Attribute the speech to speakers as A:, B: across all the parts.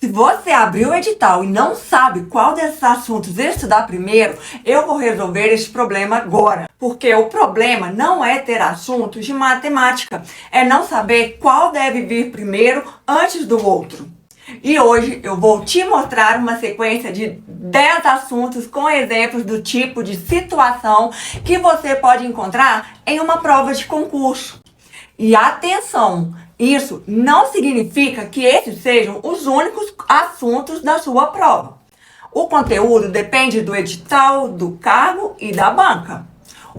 A: você abriu o edital e não sabe qual desses assuntos estudar primeiro, eu vou resolver esse problema agora. Porque o problema não é ter assuntos de matemática, é não saber qual deve vir primeiro antes do outro. E hoje eu vou te mostrar uma sequência de 10 assuntos com exemplos do tipo de situação que você pode encontrar em uma prova de concurso. E atenção! Isso não significa que esses sejam os únicos assuntos da sua prova. O conteúdo depende do edital, do cargo e da banca.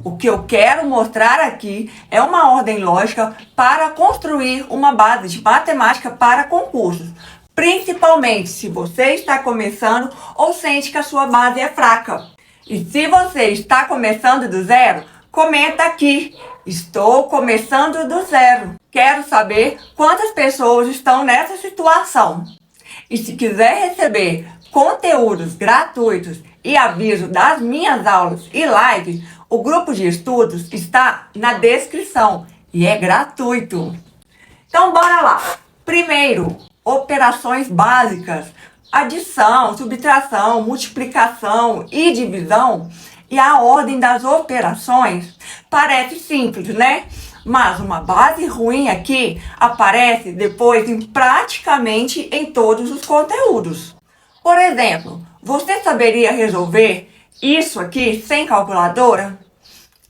A: O que eu quero mostrar aqui é uma ordem lógica para construir uma base de matemática para concursos, principalmente se você está começando ou sente que a sua base é fraca. E se você está começando do zero, comenta aqui: estou começando do zero. Quero saber quantas pessoas estão nessa situação. E se quiser receber conteúdos gratuitos e aviso das minhas aulas e lives, o grupo de estudos está na descrição e é gratuito. Então bora lá! Primeiro, operações básicas, adição, subtração, multiplicação e divisão. E a ordem das operações parece simples, né? Mas uma base ruim aqui aparece depois em praticamente em todos os conteúdos. Por exemplo, você saberia resolver isso aqui sem calculadora?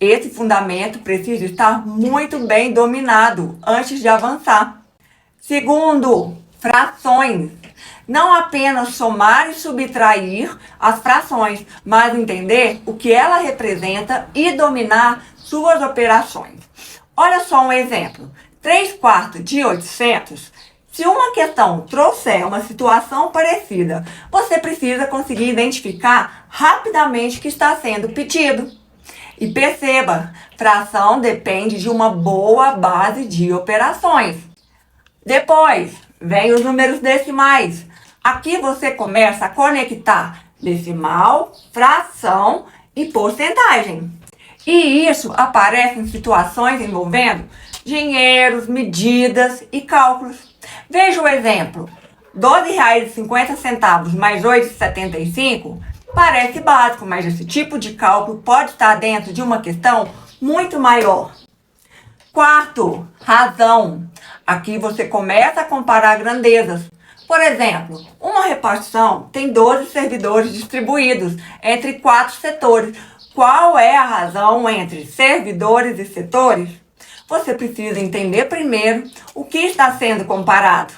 A: Esse fundamento precisa estar muito bem dominado antes de avançar. Segundo, frações. Não apenas somar e subtrair as frações, mas entender o que ela representa e dominar suas operações. Olha só um exemplo. 3/4 de 800. Se uma questão trouxer uma situação parecida, você precisa conseguir identificar rapidamente o que está sendo pedido. E perceba, fração depende de uma boa base de operações. Depois, vem os números decimais. Aqui você começa a conectar decimal, fração e porcentagem. E isso aparece em situações envolvendo dinheiros, medidas e cálculos. Veja o exemplo. R$ 12,50 mais R$ 8,75 parece básico, mas esse tipo de cálculo pode estar dentro de uma questão muito maior. Quarto, razão. Aqui você começa a comparar grandezas. Por exemplo, uma repartição tem 12 servidores distribuídos entre 4 setores. Qual é a razão entre servidores e setores? Você precisa entender primeiro o que está sendo comparado.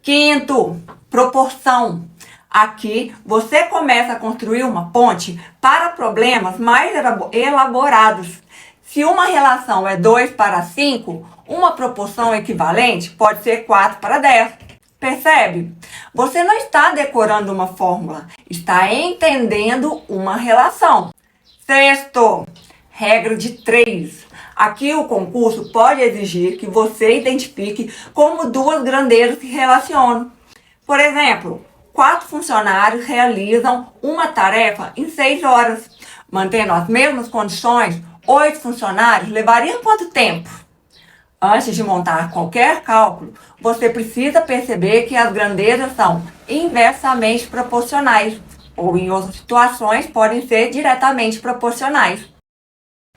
A: Quinto, proporção. Aqui você começa a construir uma ponte para problemas mais elaborados. Se uma relação é 2:5, uma proporção equivalente pode ser 4:10. Percebe? Você não está decorando uma fórmula, está entendendo uma relação. Sexto, regra de 3. Aqui o concurso pode exigir que você identifique como duas grandezas se relacionam. Por exemplo, 4 funcionários realizam uma tarefa em 6 horas. Mantendo as mesmas condições, 8 funcionários levariam quanto tempo? Antes de montar qualquer cálculo, você precisa perceber que as grandezas são inversamente proporcionais, ou em outras situações podem ser diretamente proporcionais.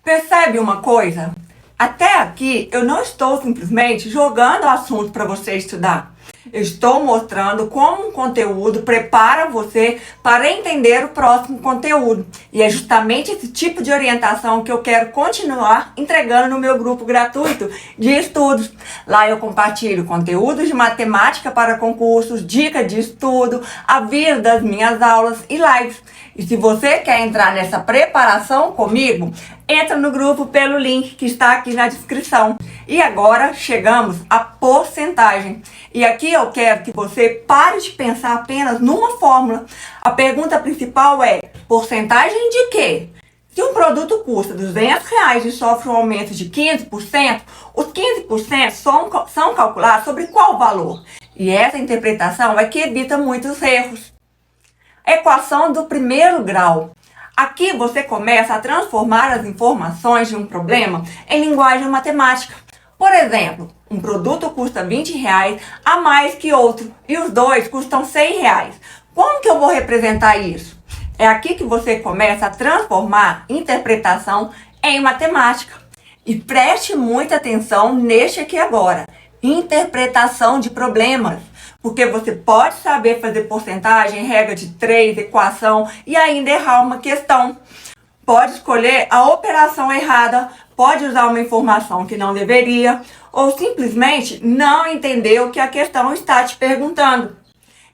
A: Percebe uma coisa? Até aqui eu não estou simplesmente jogando o assunto para você estudar. Eu estou mostrando como um conteúdo prepara você para entender o próximo conteúdo. E é justamente esse tipo de orientação que eu quero continuar entregando no meu grupo gratuito de estudos. Lá eu compartilho conteúdos de matemática para concursos, dicas de estudo, aviso das minhas aulas e lives. E se você quer entrar nessa preparação comigo, entra no grupo pelo link que está aqui na descrição. E agora chegamos à porcentagem. E aqui eu quero que você pare de pensar apenas numa fórmula. A pergunta principal é: porcentagem de quê? Se um produto custa R$ 200 e sofre um aumento de 15%, os 15% são calculados sobre qual valor? E essa interpretação é que evita muitos erros. Equação do primeiro grau. Aqui você começa a transformar as informações de um problema em linguagem matemática. Por exemplo, um produto custa R$ 20 a mais que outro e os dois custam R$ 100. Como que eu vou representar isso? É aqui que você começa a transformar interpretação em matemática. E preste muita atenção neste aqui agora. Interpretação de problemas. Porque você pode saber fazer porcentagem, regra de 3, equação e ainda errar uma questão. Pode escolher a operação errada, pode usar uma informação que não deveria, ou simplesmente não entender o que a questão está te perguntando.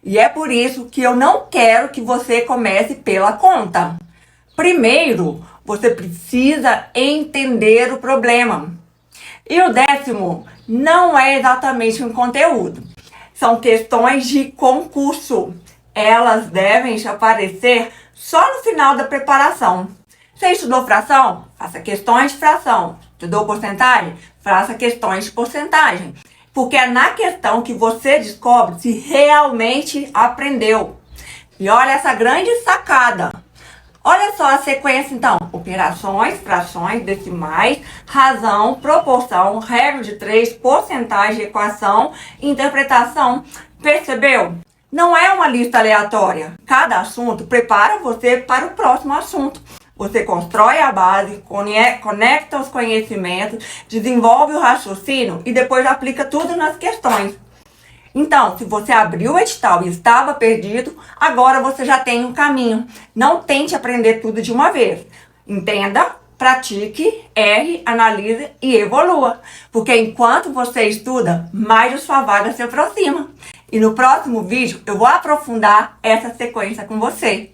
A: E é por isso que eu não quero que você comece pela conta. Primeiro, você precisa entender o problema. E o 10º não é exatamente um conteúdo. São questões de concurso. Elas devem te aparecer só no final da preparação. Você estudou fração? Faça questões de fração. Estudou porcentagem? Faça questões de porcentagem. Porque é na questão que você descobre se realmente aprendeu. E olha essa grande sacada. Olha só a sequência então. Operações, frações, decimais, razão, proporção, regra de 3, porcentagem, equação, interpretação. Percebeu? Não é uma lista aleatória. Cada assunto prepara você para o próximo assunto. Você constrói a base, conecta os conhecimentos, desenvolve o raciocínio e depois aplica tudo nas questões. Então, se você abriu o edital e estava perdido, agora você já tem um caminho. Não tente aprender tudo de uma vez. Entenda, pratique, erre, analise e evolua. Porque enquanto você estuda, mais a sua vaga se aproxima. E no próximo vídeo eu vou aprofundar essa sequência com você.